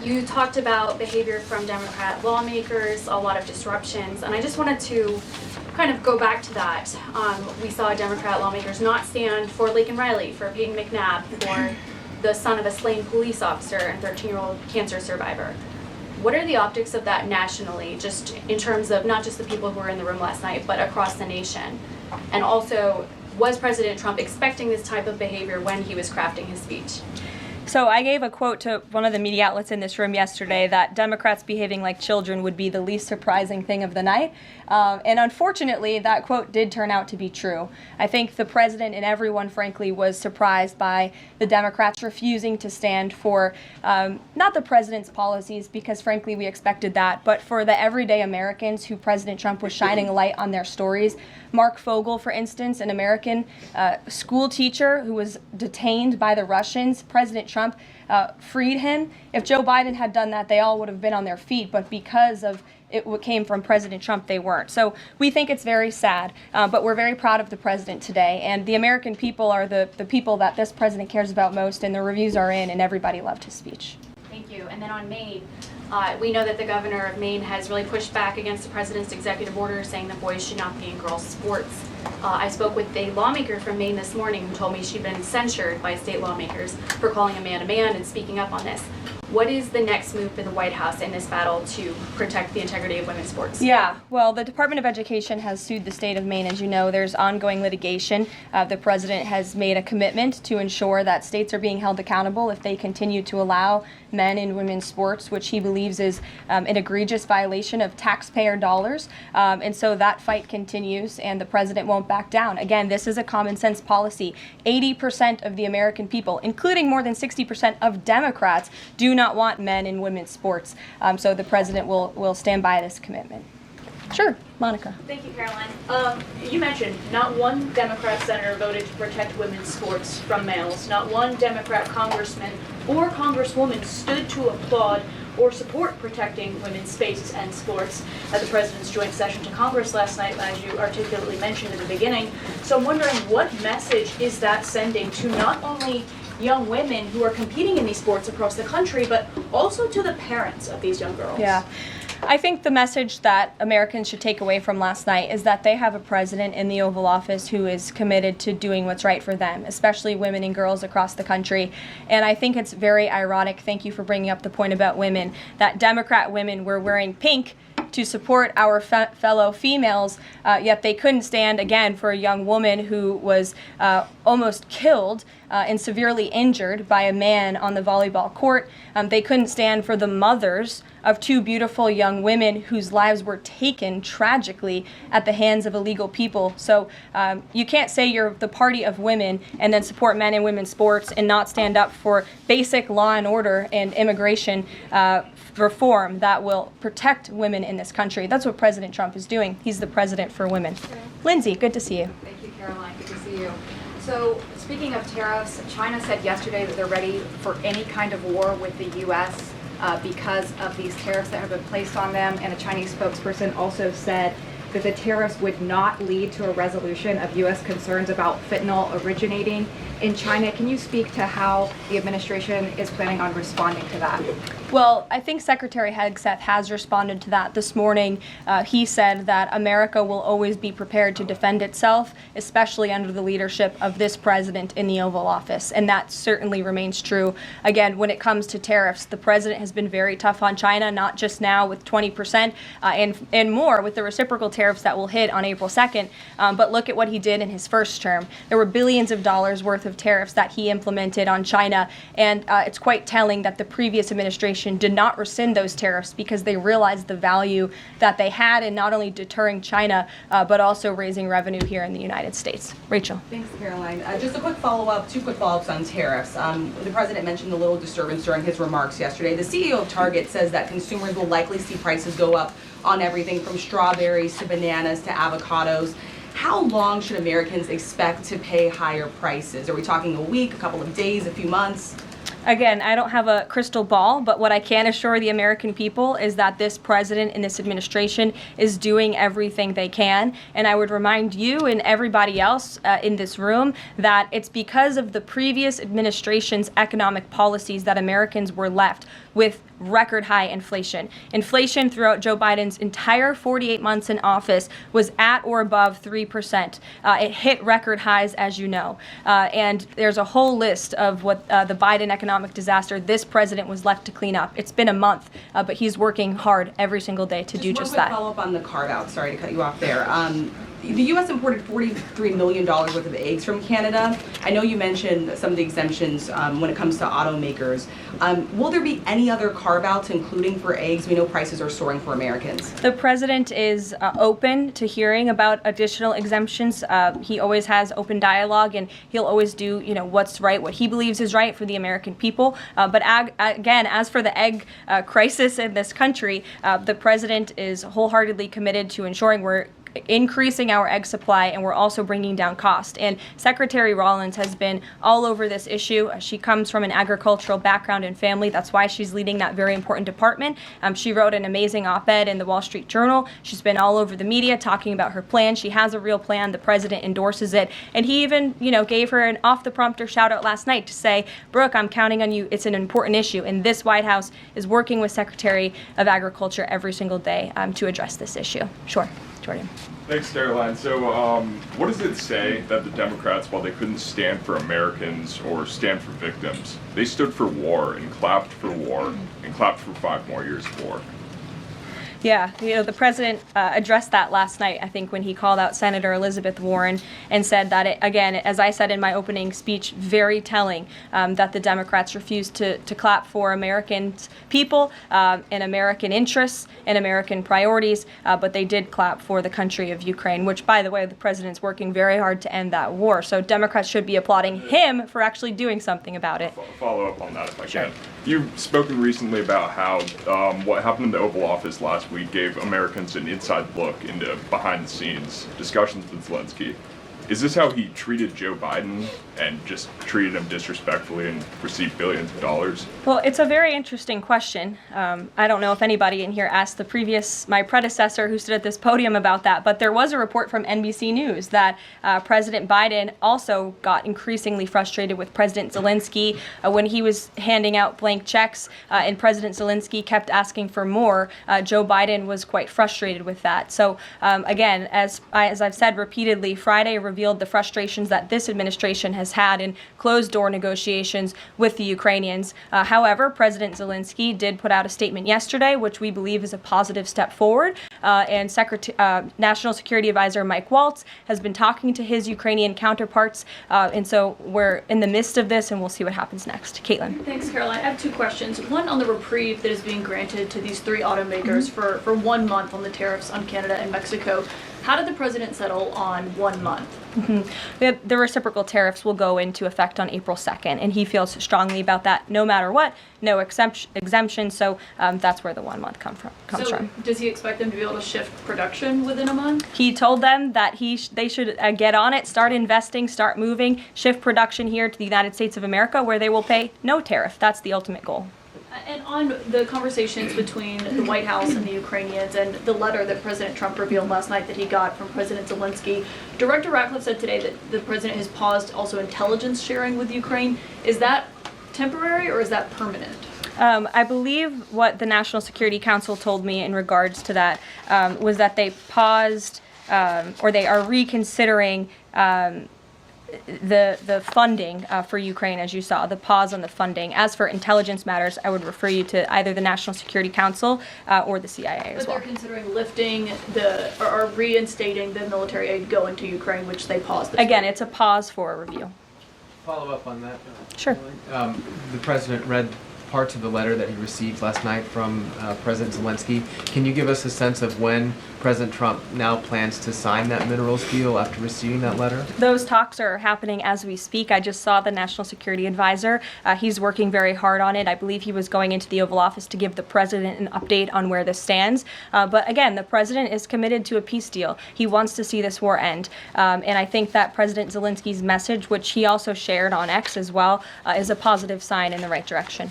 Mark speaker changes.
Speaker 1: You talked about behavior from Democrat lawmakers, a lot of disruptions, and I just wanted to kind of go back to that. We saw Democrat lawmakers not stand for Laken Riley, for Peyton McNabb, for the son of a slain police officer and 13-year-old cancer survivor. What are the optics of that nationally, just in terms of not just the people who were in the room last night, but across the nation? And also, was President Trump expecting this type of behavior when he was crafting his speech?
Speaker 2: So I gave a quote to one of the media outlets in this room yesterday that Democrats behaving like children would be the least surprising thing of the night. And unfortunately, that quote did turn out to be true. I think the president and everyone, frankly, was surprised by the Democrats refusing to stand for not the president's policies, because frankly, we expected that, but for the everyday Americans who President Trump was shining a light on their stories. Mark Fogel, for instance, an American school teacher who was detained by the Russians. President Trump freed him. If Joe Biden had done that, they all would have been on their feet, but because of what came from President Trump, they weren't. So we think it's very sad, but we're very proud of the president today. And the American people are the people that this president cares about most, and the reviews are in, and everybody loved his speech.
Speaker 1: Thank you. And then on Maine, we know that the governor of Maine has really pushed back against the president's executive order saying that boys should not be in girls' sports. I spoke with a lawmaker from Maine this morning who told me she'd been censured by state lawmakers for calling a man and speaking up on this. What is the next move for the White House in this battle to protect the integrity of women's sports?
Speaker 2: Yeah, well, the Department of Education has sued the state of Maine. As you know, there's ongoing litigation. The president has made a commitment to ensure that states are being held accountable if they continue to allow men in women's sports, which he believes is an egregious violation of taxpayer dollars. And so that fight continues, and the president won't back down. Again, this is a common sense policy. 80% of the American people, including more than 60% of Democrats, do not want men in women's sports. So the president will stand by this commitment. Sure, Monica.
Speaker 3: Thank you, Caroline. You mentioned not one Democrat senator voted to protect women's sports from males. Not one Democrat congressman or congresswoman stood to applaud or support protecting women's spaces and sports at the president's joint session to Congress last night, as you articulately mentioned at the beginning. So I'm wondering, what message is that sending to not only young women who are competing in these sports across the country, but also to the parents of these young girls?
Speaker 2: Yeah. I think the message that Americans should take away from last night is that they have a president in the Oval Office who is committed to doing what's right for them, especially women and girls across the country. And I think it's very ironic, thank you for bringing up the point about women, that Democrat women were wearing pink to support our fellow females, yet they couldn't stand, again, for a young woman who was almost killed and severely injured by a man on the volleyball court. They couldn't stand for the mothers of two beautiful young women whose lives were taken tragically at the hands of illegal people. So you can't say you're the party of women and then support men and women's sports and not stand up for basic law and order and immigration reform that will protect women in this country. That's what President Trump is doing. He's the president for women. Lindsay, good to see you.
Speaker 4: Thank you, Caroline. Good to see you. So, speaking of tariffs, China said yesterday that they're ready for any kind of war with the U.S. Because of these tariffs that have been placed on them. And a Chinese spokesperson also said that the tariffs would not lead to a resolution of U.S. concerns about fentanyl originating in China. Can you speak to how the administration is planning on responding to that?
Speaker 2: Well, I think Secretary Hegseth has responded to that this morning. He said that America will always be prepared to defend itself, especially under the leadership of this president in the Oval Office. And that certainly remains true. Again, when it comes to tariffs, the president has been very tough on China, not just now with 20% and more with the reciprocal tariffs that will hit on April 2nd. But look at what he did in his first term. There were billions of dollars worth of tariffs that he implemented on China. And it's quite telling that the previous administration did not rescind those tariffs because they realized the value that they had in not only deterring China, but also raising revenue here in the United States. Rachel.
Speaker 5: Thanks, Caroline. Just a quick follow-up, two quick follow-ups on tariffs. The president mentioned a little disturbance during his remarks yesterday. The CEO of Target says that consumers will likely see prices go up on everything from strawberries to bananas to avocados. How long should Americans expect to pay higher prices? Are we talking a week, a couple of days, a few months?
Speaker 2: Again, I don't have a crystal ball, but what I can assure the American people is that this president and this administration is doing everything they can. And I would remind you and everybody else in this room that it's because of the previous administration's economic policies that Americans were left with record high inflation. Inflation throughout Joe Biden's entire 48 months in office was at or above 3%. It hit record highs, as you know. And there's a whole list of what the Biden economic disaster this president was left to clean up. It's been a month, but he's working hard every single day to do just that.
Speaker 5: Just one quick follow-up on the carve-out. Sorry to cut you off there. The U.S. imported $43 million worth of eggs from Canada. I know you mentioned some of the exemptions when it comes to automakers. Will there be any other carve-outs, including for eggs? We know prices are soaring for Americans.
Speaker 2: The president is open to hearing about additional exemptions. He always has open dialogue, and he'll always do, what's right, what he believes is right for the American people. But again, as for the egg crisis in this country, the president is wholeheartedly committed to ensuring we're increasing our egg supply, and we're also bringing down cost. And Secretary Rollins has been all over this issue. She comes from an agricultural background and family. That's why she's leading that very important department. She wrote an amazing op-ed in the Wall Street Journal. She's been all over the media talking about her plan. She has a real plan. The president endorses it. And he even, gave her an off-the-prompter shout-out last night to say, Brooke, I'm counting on you. It's an important issue. And this White House is working with Secretary of Agriculture every single day to address this issue. Sure. Jordan.
Speaker 6: Thanks, Karoline. So, what does it say that the Democrats, while they couldn't stand for Americans or stand for victims, they stood for war and clapped for war and clapped for 5 more years of war?
Speaker 2: Yeah, the president addressed that last night, I think, when he called out Senator Elizabeth Warren and said that, again, as I said in my opening speech, very telling that the Democrats refused to clap for American people and American interests and American priorities, but they did clap for the country of Ukraine, which, by the way, the president's working very hard to end that war. So Democrats should be applauding him for actually doing something about it.
Speaker 6: Follow up on that if I can. You've spoken recently about how what happened in the Oval Office last week gave Americans an inside look into behind-the-scenes discussions with Zelensky. Is this how he treated Joe Biden and just treated him disrespectfully and received billions of dollars?
Speaker 2: Well, it's a very interesting question. I don't know if anybody in here asked my predecessor who stood at this podium about that, but there was a report from NBC News that President Biden also got increasingly frustrated with President Zelensky when he was handing out blank checks and President Zelensky kept asking for more. Joe Biden was quite frustrated with that. So again, as I've said repeatedly, Friday revealed the frustrations that this administration has had in closed-door negotiations with the Ukrainians. However, President Zelensky did put out a statement yesterday, which we believe is a positive step forward. And National Security Advisor Mike Waltz has been talking to his Ukrainian counterparts. And so we're in the midst of this, and we'll see what happens next. Caitlin.
Speaker 3: Thanks, Karoline. I have 2 questions. One on the reprieve that is being granted to these 3 automakers for 1 month on the tariffs on Canada and Mexico. How did the president settle on 1 month?
Speaker 2: The reciprocal tariffs will go into effect on April 2nd, and he feels strongly about that no matter what, no exemption, so that's where the 1 month comes from.
Speaker 3: Does he expect them to be able to shift production within a month?
Speaker 2: He told them that they should get on it, start investing, start moving, shift production here to the United States of America, where they will pay no tariff. That's the ultimate goal.
Speaker 3: And on the conversations between the White House and the Ukrainians and the letter that President Trump revealed last night that he got from President Zelensky, Director Ratcliffe said today that the president has paused also intelligence sharing with Ukraine. Is that temporary or is that permanent?
Speaker 2: I believe what the National Security Council told me in regards to that was that they paused or they are reconsidering the funding for Ukraine, as you saw, the pause on the funding. As for intelligence matters, I would refer you to either the National Security Council or the CIA as well.
Speaker 3: But they're considering lifting or reinstating the military aid going to Ukraine, which they paused.
Speaker 2: Again, it's a pause for a review.
Speaker 7: Follow up on that.
Speaker 2: Sure.
Speaker 7: The president read parts of the letter that he received last night from President Zelensky. Can you give us a sense of when President Trump now plans to sign that minerals deal after receiving that letter?
Speaker 2: Those talks are happening as we speak. I just saw the National Security Advisor. He's working very hard on it. I believe he was going into the Oval Office to give the president an update on where this stands. But again, the president is committed to a peace deal. He wants to see this war end. And I think that President Zelensky's message, which he also shared on X as well, is a positive sign in the right direction.